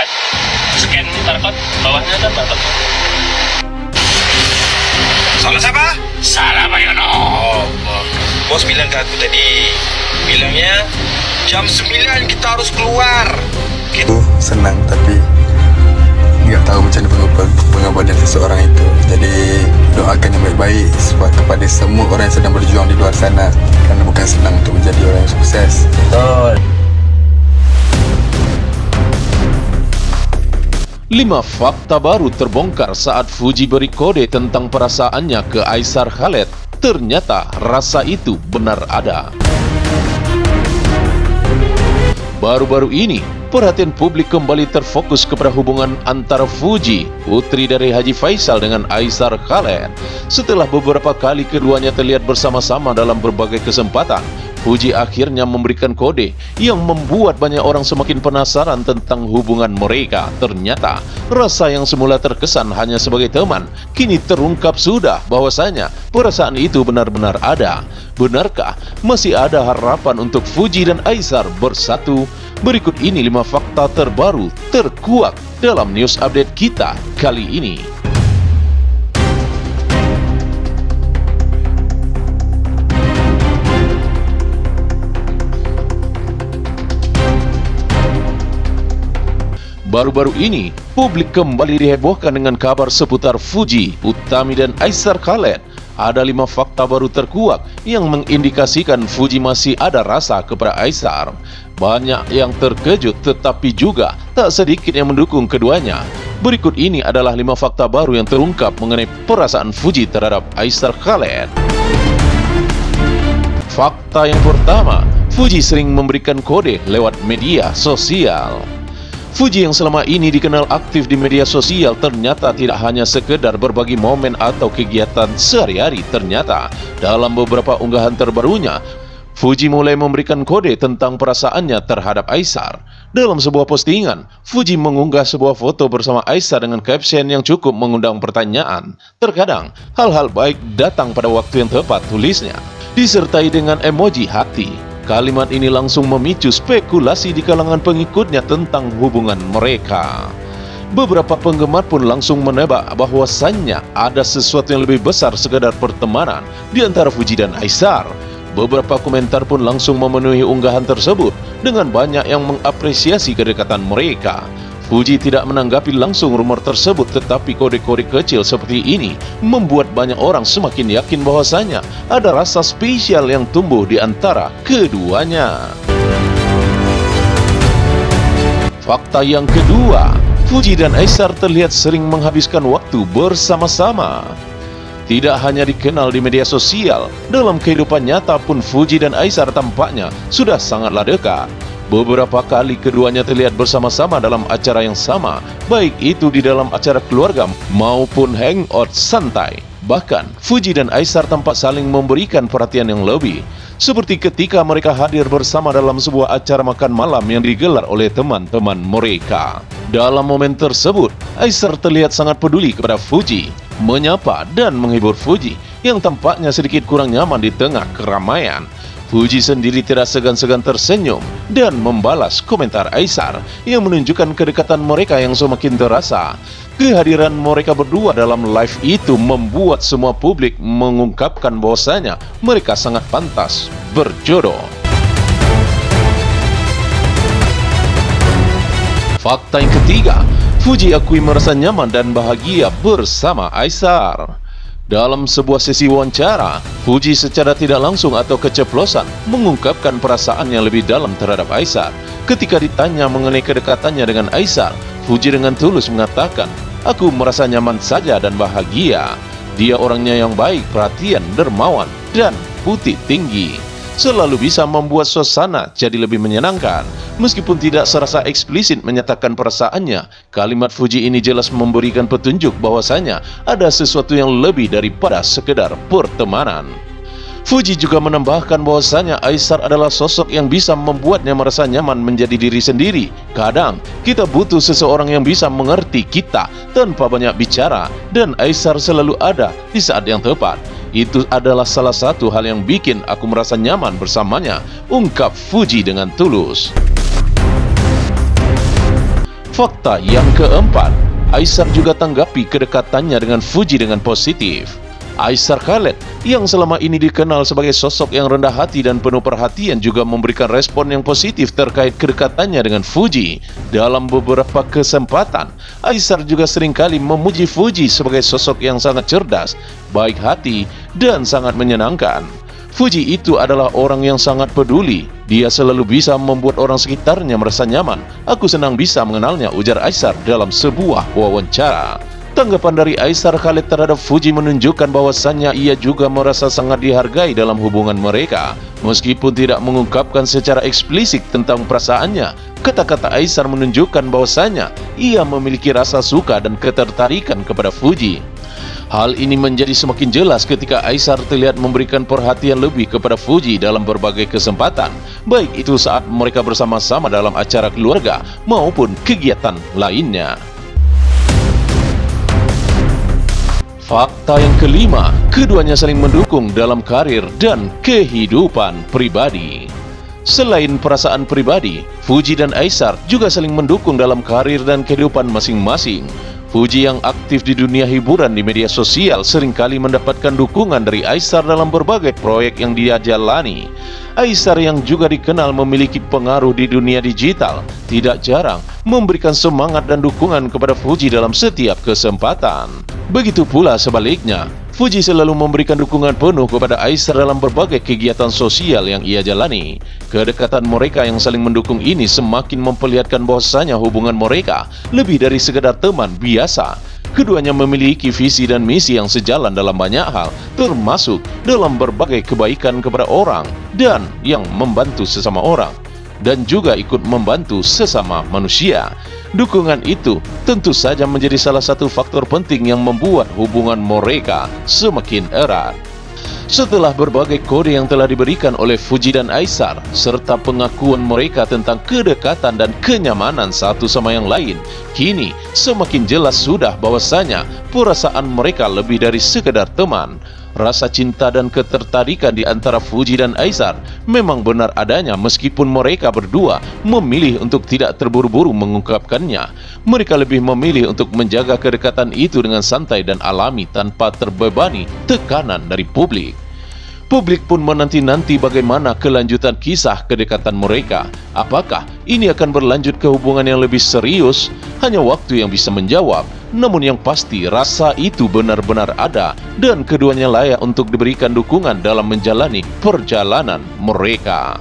Coba scan barcode bawahnya ada barcode. Salah siapa? Salah Pak Yono. Oh, bos bilang ke aku tadi. Bilangnya jam 9 kita harus keluar. Senang tapi nggak tahu macam mana pengabdian seseorang itu. Jadi doakan yang baik-baik kepada semua orang yang sedang berjuang di luar sana, karena bukan senang untuk menjadi orang yang sukses. Betul. 5 fakta baru terbongkar saat Fuji beri kode tentang perasaannya ke Aisar Khaled. Ternyata rasa itu benar ada. Baru-baru ini, perhatian publik kembali terfokus kepada hubungan antara Fuji, putri dari Haji Faisal, dengan Aisar Khaled. Setelah beberapa kali keduanya terlihat bersama-sama dalam berbagai kesempatan, Fuji akhirnya memberikan kode yang membuat banyak orang semakin penasaran tentang hubungan mereka. Ternyata, rasa yang semula terkesan hanya sebagai teman, kini terungkap sudah bahwasanya perasaan itu benar-benar ada. Benarkah masih ada harapan untuk Fuji dan Aisar bersatu? Berikut ini 5 fakta terbaru terkuak dalam news update kita kali ini. Baru-baru ini, publik kembali dihebohkan dengan kabar seputar Fuji, Utami dan Aisar Khaled. Ada 5 fakta baru terkuak yang mengindikasikan Fuji masih ada rasa kepada Aisar. Banyak yang terkejut tetapi juga tak sedikit yang mendukung keduanya. Berikut ini adalah 5 fakta baru yang terungkap mengenai perasaan Fuji terhadap Aisar Khaled. Fakta yang pertama, Fuji sering memberikan kode lewat media sosial. Fuji yang selama ini dikenal aktif di media sosial ternyata tidak hanya sekedar berbagi momen atau kegiatan sehari-hari. Ternyata dalam beberapa unggahan terbarunya, Fuji mulai memberikan kode tentang perasaannya terhadap Aisar. Dalam sebuah postingan, Fuji mengunggah sebuah foto bersama Aisar dengan caption yang cukup mengundang pertanyaan. Terkadang, hal-hal baik datang pada waktu yang tepat, tulisnya, disertai dengan emoji hati. Kalimat ini langsung memicu spekulasi di kalangan pengikutnya tentang hubungan mereka. Beberapa penggemar pun langsung menebak bahwasannya ada sesuatu yang lebih besar sekadar pertemanan di antara Fuji dan Aisar. Beberapa komentar pun langsung memenuhi unggahan tersebut dengan banyak yang mengapresiasi kedekatan mereka. Fuji tidak menanggapi langsung rumor tersebut, tetapi kode-kode kecil seperti ini membuat banyak orang semakin yakin bahwasanya ada rasa spesial yang tumbuh di antara keduanya. Fakta yang kedua, Fuji dan Aisar terlihat sering menghabiskan waktu bersama-sama. Tidak hanya dikenal di media sosial, dalam kehidupan nyata pun Fuji dan Aisar tampaknya sudah sangatlah dekat. Beberapa kali keduanya terlihat bersama-sama dalam acara yang sama, baik itu di dalam acara keluarga maupun hangout santai. Bahkan, Fuji dan Aisar tampak saling memberikan perhatian yang lebih, seperti ketika mereka hadir bersama dalam sebuah acara makan malam yang digelar oleh teman-teman mereka. Dalam momen tersebut, Aisar terlihat sangat peduli kepada Fuji, menyapa dan menghibur Fuji yang tampaknya sedikit kurang nyaman di tengah keramaian. Fuji sendiri tidak segan-segan tersenyum dan membalas komentar Aisar yang menunjukkan kedekatan mereka yang semakin terasa. Kehadiran mereka berdua dalam live itu membuat semua publik mengungkapkan bahwasanya mereka sangat pantas berjodoh. Fakta yang ketiga, Fuji akui merasa nyaman dan bahagia bersama Aisar. Dalam sebuah sesi wawancara, Fuji secara tidak langsung atau keceplosan mengungkapkan perasaan yang lebih dalam terhadap Aisar. Ketika ditanya mengenai kedekatannya dengan Aisar, Fuji dengan tulus mengatakan, "Aku merasa nyaman saja dan bahagia. Dia orangnya yang baik, perhatian, dermawan, dan putih tinggi. Selalu bisa membuat suasana jadi lebih menyenangkan." Meskipun tidak serasa eksplisit menyatakan perasaannya, kalimat Fuji ini jelas memberikan petunjuk bahwasanya ada sesuatu yang lebih daripada sekedar pertemanan. Fuji juga menambahkan bahwasanya Aisar adalah sosok yang bisa membuatnya merasa nyaman menjadi diri sendiri. Kadang, kita butuh seseorang yang bisa mengerti kita tanpa banyak bicara, dan Aisar selalu ada di saat yang tepat. Itu adalah salah satu hal yang bikin aku merasa nyaman bersamanya, ungkap Fuji dengan tulus. Fakta yang keempat, Aishar juga tanggapi kedekatannya dengan Fuji dengan positif. Aishar Khaled yang selama ini dikenal sebagai sosok yang rendah hati dan penuh perhatian juga memberikan respon yang positif terkait kedekatannya dengan Fuji. Dalam beberapa kesempatan, Aishar juga seringkali memuji Fuji sebagai sosok yang sangat cerdas, baik hati, dan sangat menyenangkan. Fuji itu adalah orang yang sangat peduli. Dia selalu bisa membuat orang sekitarnya merasa nyaman. Aku senang bisa mengenalnya, ujar Aishar dalam sebuah wawancara. Tanggapan dari Aishar Khaled terhadap Fuji menunjukkan bahwasannya ia juga merasa sangat dihargai dalam hubungan mereka. Meskipun tidak mengungkapkan secara eksplisit tentang perasaannya, kata-kata Aishar menunjukkan bahwasannya ia memiliki rasa suka dan ketertarikan kepada Fuji. Hal ini menjadi semakin jelas ketika Aishar terlihat memberikan perhatian lebih kepada Fuji dalam berbagai kesempatan, baik itu saat mereka bersama-sama dalam acara keluarga maupun kegiatan lainnya. Fakta yang kelima, keduanya saling mendukung dalam karir dan kehidupan pribadi. Selain perasaan pribadi, Fuji dan Aishar juga saling mendukung dalam karir dan kehidupan masing-masing. Fuji yang aktif di dunia hiburan di media sosial seringkali mendapatkan dukungan dari Aishar dalam berbagai proyek yang dia jalani. Aishar yang juga dikenal memiliki pengaruh di dunia digital, tidak jarang memberikan semangat dan dukungan kepada Fuji dalam setiap kesempatan. Begitu pula sebaliknya, Fuji selalu memberikan dukungan penuh kepada Aishar dalam berbagai kegiatan sosial yang ia jalani. Kedekatan mereka yang saling mendukung ini semakin memperlihatkan bahwasanya hubungan mereka lebih dari sekedar teman biasa. Keduanya memiliki visi dan misi yang sejalan dalam banyak hal, termasuk dalam berbagai kebaikan kepada orang dan yang membantu sesama orang, dan juga ikut membantu sesama manusia. Dukungan itu tentu saja menjadi salah satu faktor penting yang membuat hubungan mereka semakin erat. Setelah berbagai kode yang telah diberikan oleh Fuji dan Aishar, serta pengakuan mereka tentang kedekatan dan kenyamanan satu sama yang lain, kini semakin jelas sudah bahwasanya perasaan mereka lebih dari sekedar teman. Rasa cinta dan ketertarikan di antara Fuji dan Aishar memang benar adanya meskipun mereka berdua memilih untuk tidak terburu-buru mengungkapkannya. Mereka lebih memilih untuk menjaga kedekatan itu dengan santai dan alami tanpa terbebani tekanan dari publik. Publik pun menanti-nanti bagaimana kelanjutan kisah kedekatan mereka. Apakah ini akan berlanjut ke hubungan yang lebih serius? Hanya waktu yang bisa menjawab. Namun yang pasti rasa itu benar-benar ada dan keduanya layak untuk diberikan dukungan dalam menjalani perjalanan mereka.